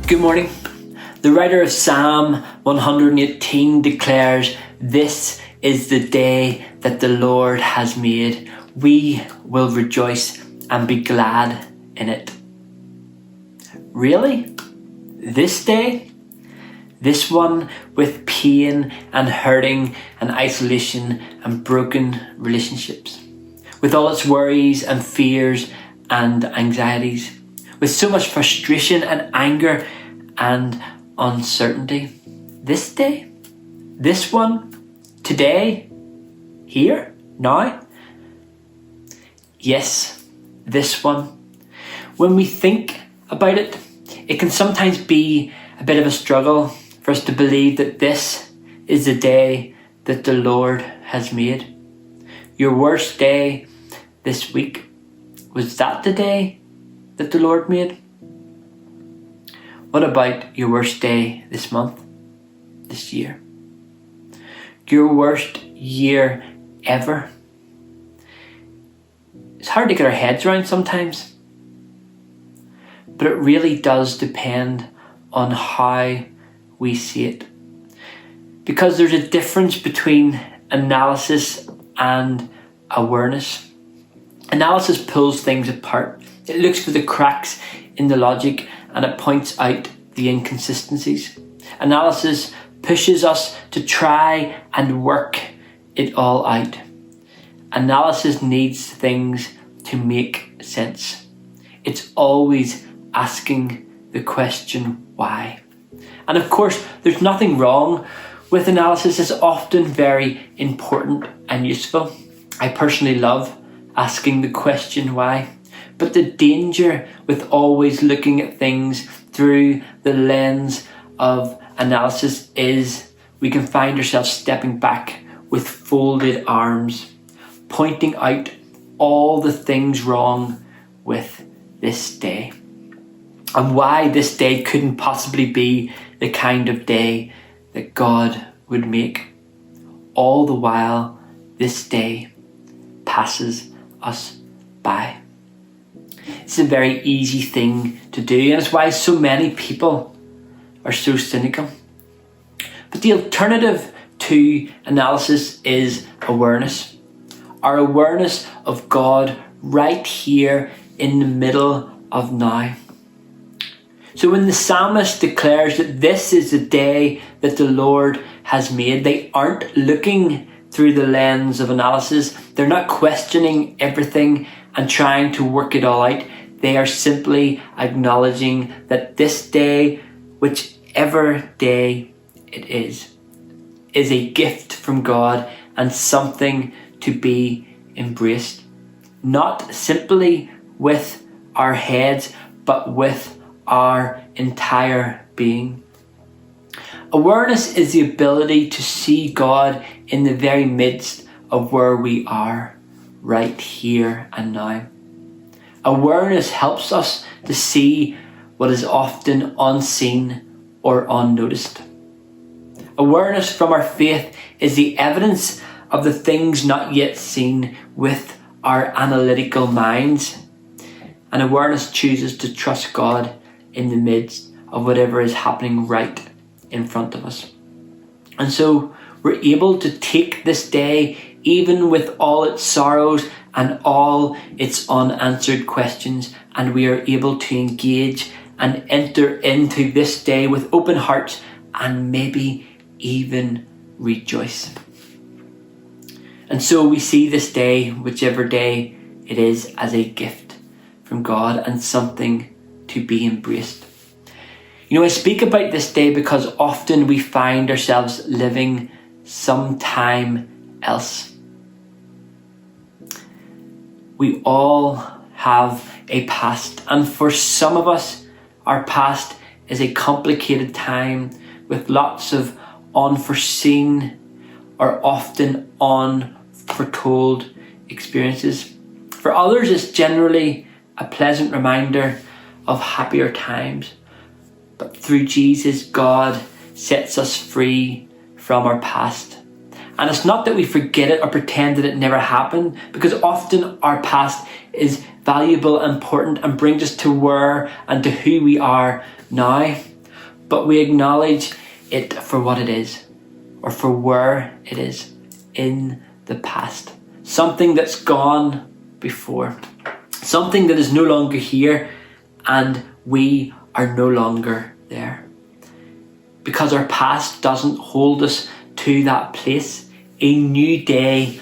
Good morning. The writer of Psalm 118 declares, "This is the day that the Lord has made. We will rejoice and be glad in it." Really? This day? This one with pain and hurting and isolation and broken relationships, with all its worries and fears and anxieties, with so much frustration and anger and uncertainty. This day? This one? Today? Here? Now? Yes, this one. When we think about it, it can sometimes be a bit of a struggle for us to believe that this is the day that the Lord has made. Your worst day this week, was that the day that the Lord made? What about your worst day this month, this year? Your worst year ever? It's hard to get our heads around sometimes, but it really does depend on how we see it. Because there's a difference between analysis and awareness. Analysis pulls things apart. It looks for the cracks in the logic and it points out the inconsistencies. Analysis pushes us to try and work it all out. Analysis needs things to make sense. It's always asking the question, why? And of course, there's nothing wrong with analysis. It's often very important and useful. I personally love asking the question, why? But the danger with always looking at things through the lens of analysis is we can find ourselves stepping back with folded arms, pointing out all the things wrong with this day, and why this day couldn't possibly be the kind of day that God would make. All the while, this day passes us by. It's a very easy thing to do, and it's why so many people are so cynical. But the alternative to analysis is awareness. Our awareness of God right here in the middle of now. So when the psalmist declares that this is the day that the Lord has made, they aren't looking through the lens of analysis. They're not questioning everything and trying to work it all out. They are simply acknowledging that this day, whichever day it is a gift from God and something to be embraced. Not simply with our heads, but with our entire being. Awareness is the ability to see God in the very midst of where we are, right here and now. Awareness helps us to see what is often unseen or unnoticed. Awareness from our faith is the evidence of the things not yet seen with our analytical minds. And awareness chooses to trust God in the midst of whatever is happening right in front of us. And so we're able to take this day, even with all its sorrows and all its unanswered questions, and we are able to engage and enter into this day with open hearts and maybe even rejoice. And so we see this day, whichever day it is, as a gift from God and something to be embraced. You know, I speak about this day because often we find ourselves living sometime else. We all have a past, and for some of us, our past is a complicated time with lots of unforeseen or often unforetold experiences. For others, it's generally a pleasant reminder of happier times. But through Jesus, God sets us free from our past. And it's not that we forget it or pretend that it never happened, because often our past is valuable, important, and brings us to where and to who we are now. but we acknowledge it for what it is, or for where it is in the past. Something that's gone before. Something that is no longer here, and we are no longer there. Because our past doesn't hold us to that place. A new day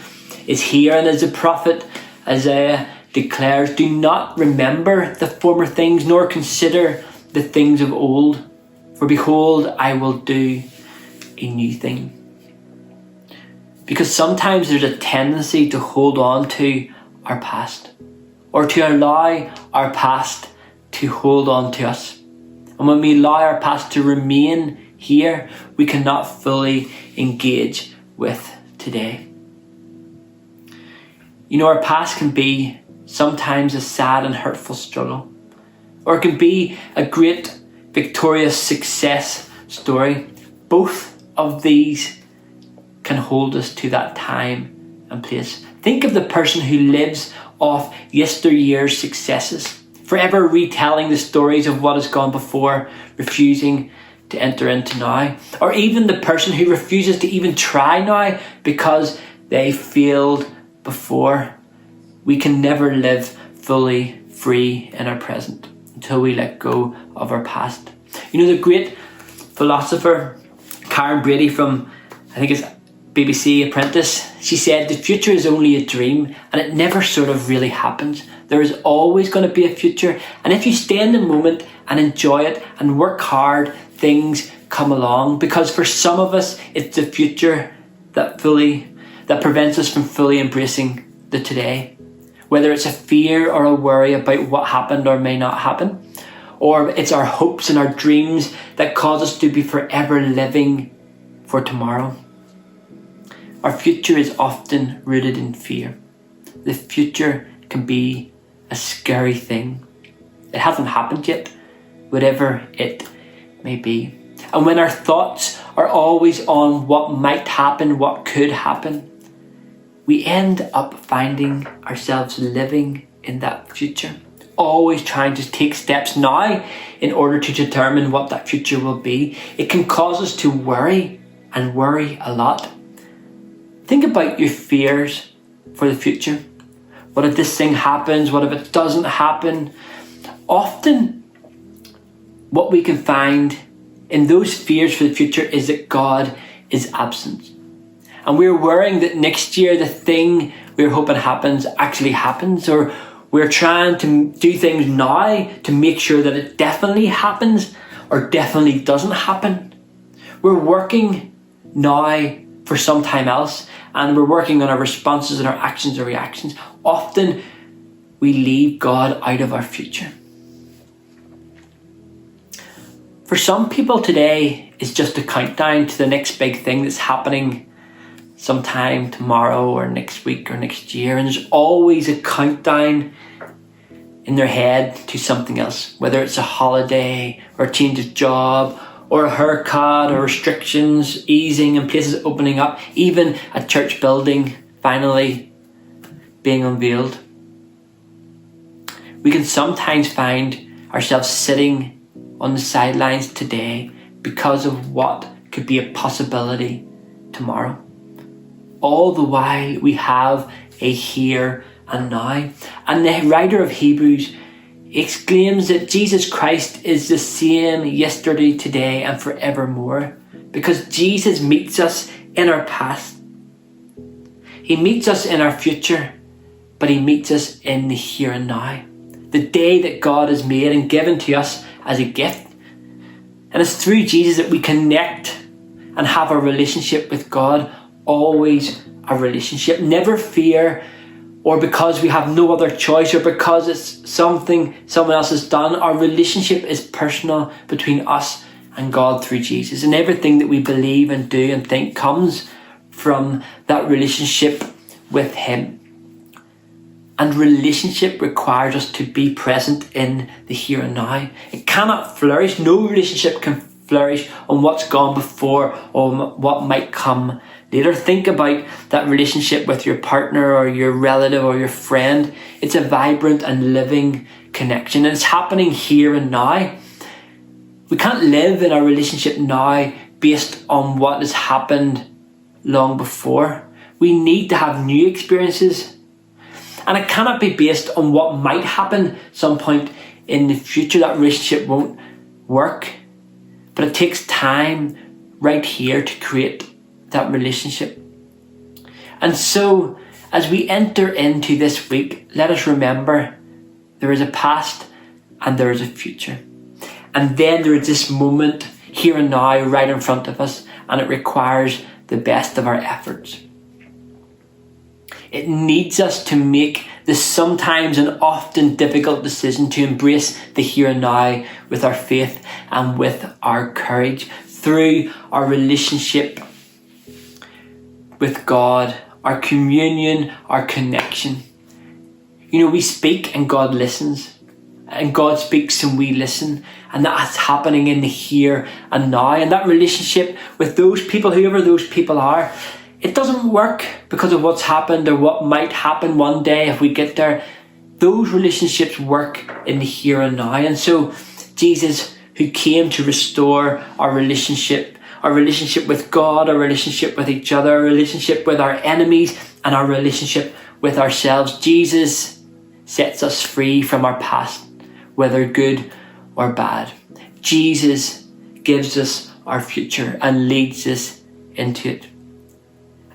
is here, and as the prophet Isaiah declares, do not remember the former things, nor consider the things of old. For behold, I will do a new thing. Because sometimes there's a tendency to hold on to our past, or to allow our past to hold on to us. And when we allow our past to remain here, we cannot fully engage with today. You know, our past can be sometimes a sad and hurtful struggle, or it can be a great victorious success story. Both of these can hold us to that time and place. Think of the person who lives off yesteryear's successes, forever retelling the stories of what has gone before, refusing to enter into now. Or even the person who refuses to even try now because they failed before. We can never live fully free in our present until we let go of our past. You know, the great philosopher Karen Brady from, I think it's BBC Apprentice, she said, the future is only a dream and it never sort of really happens. There is always going to be a future, and if you stay in the moment and enjoy it and work hard, things come along. Because for some of us, it's the future that prevents us from fully embracing the today. Whether it's a fear or a worry about what happened or may not happen, or it's our hopes and our dreams that cause us to be forever living for tomorrow. Our future is often rooted in fear. The future can be a scary thing. It hasn't happened yet, whatever it may be. And when our thoughts are always on what might happen, what could happen, we end up finding ourselves living in that future, always trying to take steps now in order to determine what that future will be. It can cause us to worry, and worry a lot. Think about your fears for the future. What if this thing happens? What if it doesn't happen? Often, what we can find in those fears for the future is that God is absent. And we're worrying that next year the thing we're hoping happens actually happens, or we're trying to do things now to make sure that it definitely happens or definitely doesn't happen. We're working now for some time else, and we're working on our responses and our actions or reactions. Often we leave God out of our future. For some people today is just a countdown to the next big thing that's happening sometime tomorrow or next week or next year, and there's always a countdown in their head to something else, whether it's a holiday or a change of job or a haircut or restrictions easing and places opening up, even a church building finally being unveiled. We can sometimes find ourselves sitting on the sidelines today because of what could be a possibility tomorrow. All the while we have a here and now. And the writer of Hebrews exclaims that Jesus Christ is the same yesterday, today, and forevermore, because Jesus meets us in our past. He meets us in our future, but he meets us in the here and now. The day that God has made and given to us as a gift. And it's through Jesus that we connect and have a relationship with God. Always a relationship. Never fear, or because we have no other choice, or because it's something someone else has done. Our relationship is personal between us and God through Jesus. And everything that we believe and do and think comes from that relationship with him. And relationship requires us to be present in the here and now. It cannot flourish. No relationship can flourish on what's gone before or what might come later. Think about that relationship with your partner or your relative or your friend. It's a vibrant and living connection, and it's happening here and now. We can't live in our relationship now based on what has happened long before. We need to have new experiences. And it cannot be based on what might happen some point in the future. That relationship won't work. But it takes time right here to create that relationship. And so, as we enter into this week, let us remember there is a past and there is a future. And then there is this moment here and now right in front of us, and it requires the best of our efforts. It needs us to make the sometimes and often difficult decision to embrace the here and now with our faith and with our courage through our relationship with God, our communion, our connection. We speak and God listens, and God speaks and we listen, and that's happening in the here and now. And that relationship with those people, whoever those people are, it doesn't work because of what's happened or what might happen one day if we get there. Those relationships work in the here and now. And so Jesus, who came to restore our relationship with God, our relationship with each other, our relationship with our enemies, and our relationship with ourselves, Jesus sets us free from our past, whether good or bad. Jesus gives us our future and leads us into it.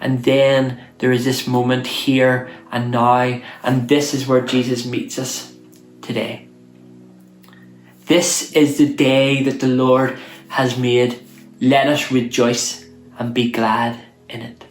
And then there is this moment here and now, and this is where Jesus meets us today. This is the day that the Lord has made. Let us rejoice and be glad in it.